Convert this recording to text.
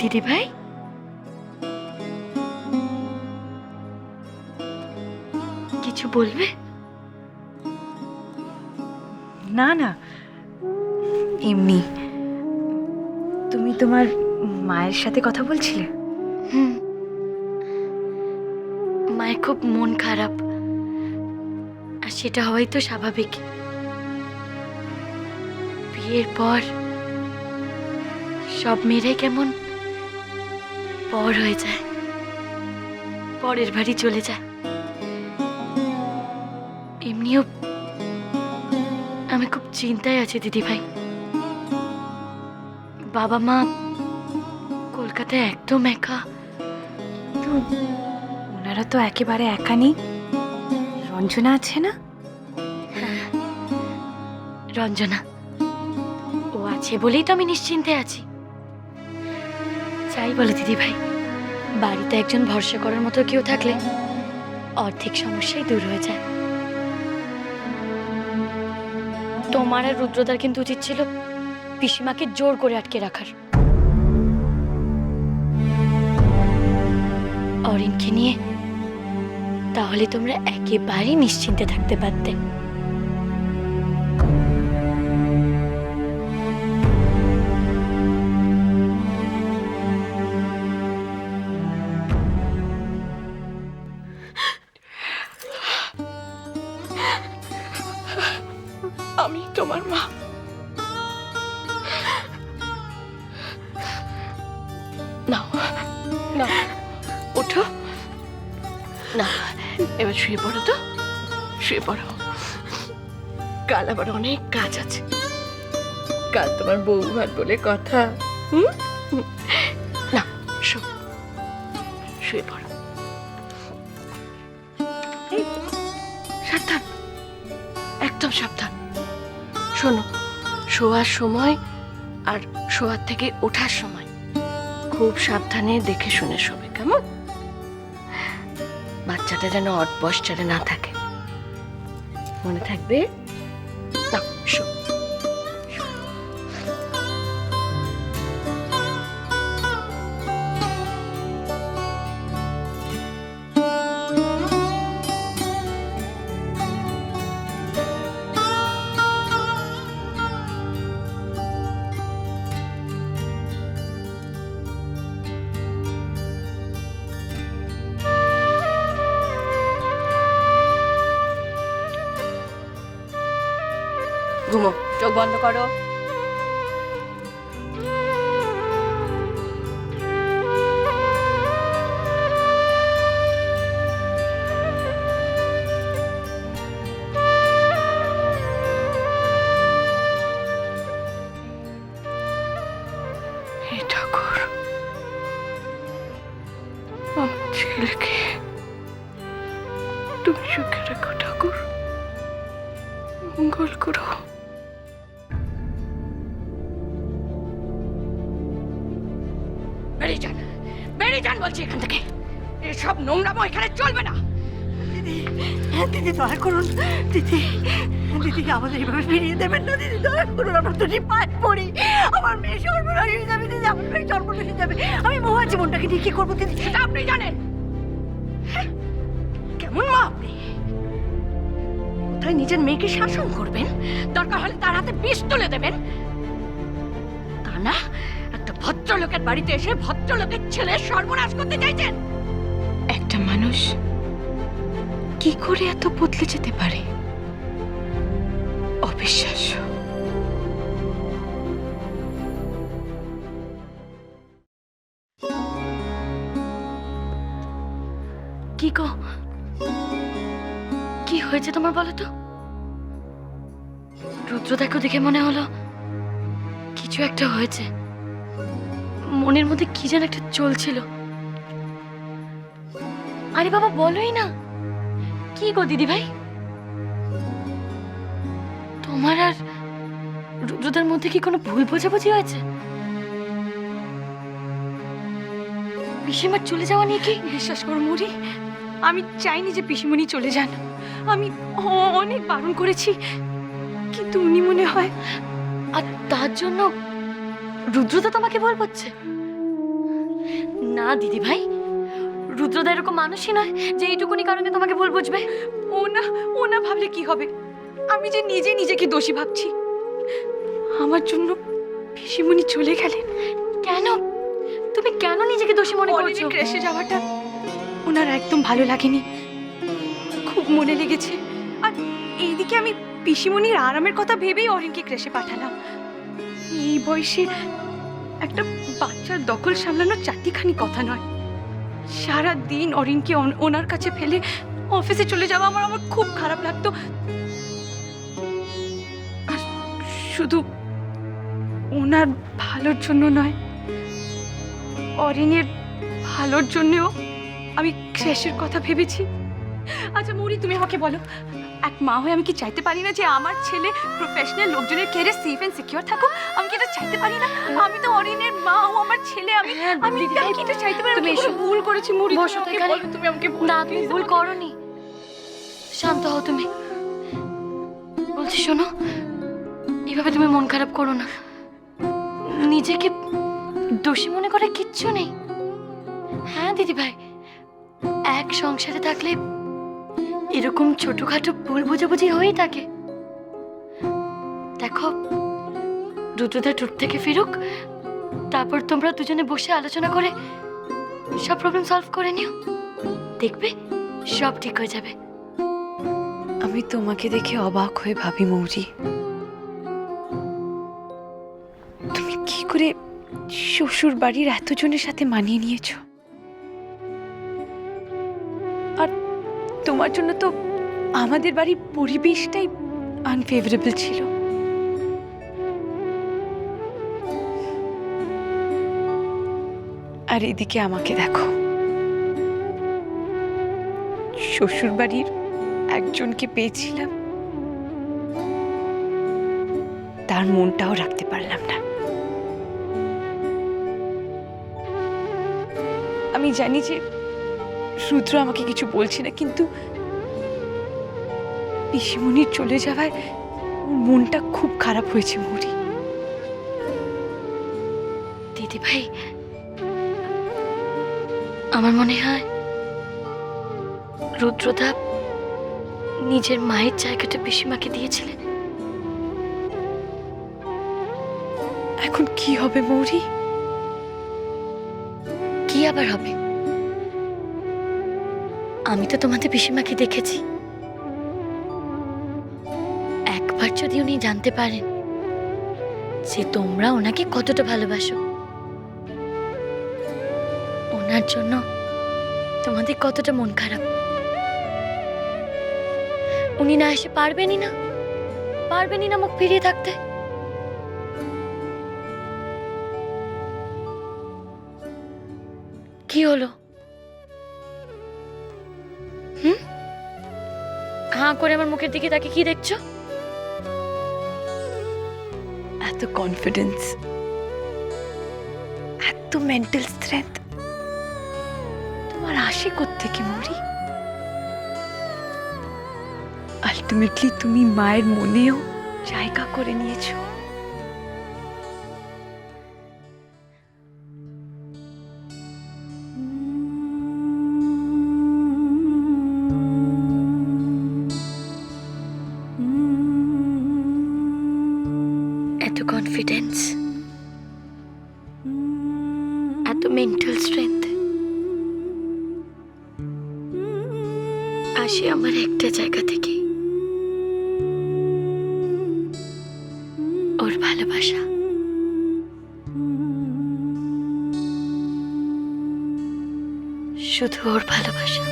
দিদি ভাই? কিছু বলবে? না না, এমনি। তুমি তোমার মায়ের সাথে কথা বলছিলে? মায়ের খুব মন খারাপ, আর সেটা হওয়াই তো স্বাভাবিক। বিয়ের পর সব মেয়েরাই কেমন পর হয়ে যায়, পরের বাড়ি চলে যায়। এমনিও আমি খুব চিন্তায় আছি দিদি ভাই। বাবা মা কলকাতায় একদম একা। তো ওনারা তো একেবারে একা নেই, রঞ্জনা আছে না? রঞ্জনা ও আছে বলেই তো আমি নিশ্চিন্তে আছি। চাই বলে দিদি ভাই, বাড়িতে একজন ভরসা করার মতো কেউ থাকলে অর্ধেক সমস্যাই দূর হয়ে যায়। তোমার আর রুদ্রদার কিন্তু উচিত ছিল পিসিমাকে জোর করে আটকে রাখার। অরিনকে নিয়ে তাহলে তোমরা একেবারেই নিশ্চিন্তে থাকতে পারতে। আমি তোমার মা। নাও নাও, ওঠো না, এবার শুয়ে পড়ো তো, শুয়ে পড়ো। কাল আবার অনেক কাজ আছে, কাল তোমার বউ ভাত বলে কথা। না, শুয়ে পড়ো। এই, সাবধান, একদম সাবধান। শোনো, শোয়ার সময় আর শোয়ার থেকে ওঠার সময় খুব সাবধানে দেখে শুনে শোবে, কেমন? বাচ্চাটা যেন অটবস্টারে না থাকে, মনে থাকবে? না, শো। ঘুমো, চোখ বন্ধ করো। হে ঠাকুর, আমার ছেলেকে তুমি সুখে রেখো ঠাকুর, মঙ্গল করো। বেরিয়ে যান, বেরিয়ে যান বলছি এখান থেকে। এসব নোংরামো এখানে চলবে না। দিদি, দিদি দয়া করুন, দিদি, দিদি আমাদের এভাবে ফিরিয়ে দেবেন না দিদি, দয়া করুন। আমরা দুটি পায়ে পড়ি, আমার মেয়ে সর্বনাশ হয়ে যাবে দিদি, আমার মেয়ে সর্বনাশ হয়ে যাবে। আমি মহা জীবনটাকে নিয়ে কি করবো দিদি? সেটা আপনি জানেন। কেমন মা আপনি? কোথায় নিজের মেয়েকে শাসন করবেন, দরকার হলে তার হাতে বিষ তুলে দেবেন, তা না একটা ভদ্রলোকের বাড়িতে এসে ভদ্রলোকের ছেলের সর্বনাশ করতে চাইছেন। একটা মানুষ কি করে এত বদলে যেতে পারে? অবিশ্বাস্য। কি গো, কি হয়েছে তোমার বলো তো? রুদ্রদাকে দেখে মনে হলো কিছু একটা হয়েছে, মনের মধ্যে কি যেন একটা চলছিল। আরে বাবা বলোই না, কি গো দিদি ভাই, তোমার আর রুদ্রদার মধ্যে কি কোনো ভুল বোঝাবুঝি হয়েছে? পিসিমার চলে যাওয়া নিয়ে কি? বিশ্বাস করো মুড়ি, আমি চাইনি যে পিসিমণি চলে যান। আমি অনেক বারণ করেছি, কিন্তু উনি মনে হয়। আর তার জন্য রুদ্রদা তোমাকে বল করছে? না দিদি ভাই, রুদ্রদা এরকম মানুষই নয় যে এইটুকুনি কারণে তোমাকে ভুল বুঝবে। ও না ভাবলে কি হবে? আমি যে নিজে নিজেকে দোষী ভাবছি। আমার জন্য পিসিমণি চলে গেলেন। কেন? তুমি কেন নিজেকে দোষী মনে করছো? ক্রেশে যাওয়াটা ওনার একদম ভালো লাগেনি, খুব মনে লেগেছে। আর এইদিকে আমি পিসিমণির আরামের কথা ভেবেই অরিনকে ক্রেশে পাঠালাম। এই বয়সে একটা বাচ্চার দখল সামলানোর চারটিখানি কথা নয়। সারা দিন অরিনকে ওনার কাছে ফেলে অফিসে চলে যাওয়া আমার খুব খারাপ লাগতো। আর শুধু ওনার ভালোর জন্য নয়, অরিনের ভালোর জন্যও আমি ক্রেশের কথা ভেবেছি। আচ্ছা মৌরি, তুমি আমাকে বলো, এক মা হয়ে আমি কি চাইতে পারি না যে আমার ছেলে প্রফেশনাল লোকজনের কেয়ারে সেফ এন্ড সিকিউর থাকুক? আমি কি এটা চাইতে পারি না? আমি তো অরিনের মা, ও আমার ছেলে। আমি কি এটা চাইতে পারি? তুমি আমি এসো। ভুল করেছি মৌরি, বসো তো এখানে। তুমি আমাকে না, তুমি ভুল করনি। শান্ত হও তুমি। বলছি শোনো, এভাবে তুমি মন খারাপ করো না। নিজেকে দোষী মনে করে কিচ্ছু নেই। হ্যাঁ দিদি ভাই, এক সংসারে থাকলে এরকম ছোটখাটো ভুল বোঝাবুঝি হয়েই থাকে। দেখো, রুদ্রদা ট্যুর থেকে ফিরুক, তারপর তোমরা দুজনে বসে আলোচনা করে সব প্রবলেম সলভ করে নিও। দেখবে সব ঠিক হয়ে যাবে। আমি তোমাকে দেখে অবাক হয়ে ভাবি মৌরি, তুমি কি করে শ্বশুর বাড়ির এতজনের সাথে মানিয়ে নিয়েছো? আর তোমার জন্য তো আমাদের বাড়ির পরিবেশটাই আনফেভারেবল ছিল। আর এদিকে আমাকে দেখো, শ্বশুর বাড়ির একজনকে পেয়েছিলাম, তার মনটাও রাখতে পারলাম না। আমি জানি যে রুদ্র আমাকে কিছু বলছে না, কিন্তু পিসিমণির চলে যাওয়ায় ওর মনটা খুব খারাপ হয়েছে মৌরি। দিদি ভাই, আমার মনে হয় রুদ্রদা নিজের মায়ের জায়গাটা পিসিমাকে দিয়েছিলেন। এখন কি হবে মৌরি? কি আবার হবে? আমি তো তোমাদের পিসিমাকে দেখেছি। একবার যদি উনি জানতে পারেন যে তোমরা ওনাকে কতটা ভালোবাসো, ওনার জন্য তোমাদের কতটা মন খারাপ, উনি না এসে পারবেনই না মুখ ফিরিয়ে থাকতে। কি হলো? হাঁ করে আমার মুখের দিকে তাকে কি দেখছো? এত কনফিডেন্স, এত মেন্টাল স্ট্রেংথ তোমার আসে কোত্থেকে মৌরি? আলটিমেটলি তুমি মায়ের মনেও জায়গা করে নিয়েছো। এত কনফিডেন্স, এত মেন্টাল স্ট্রেংথ আসে আমার একটা জায়গা থেকে, ওর ভালোবাসা। শুধু ওর ভালোবাসা।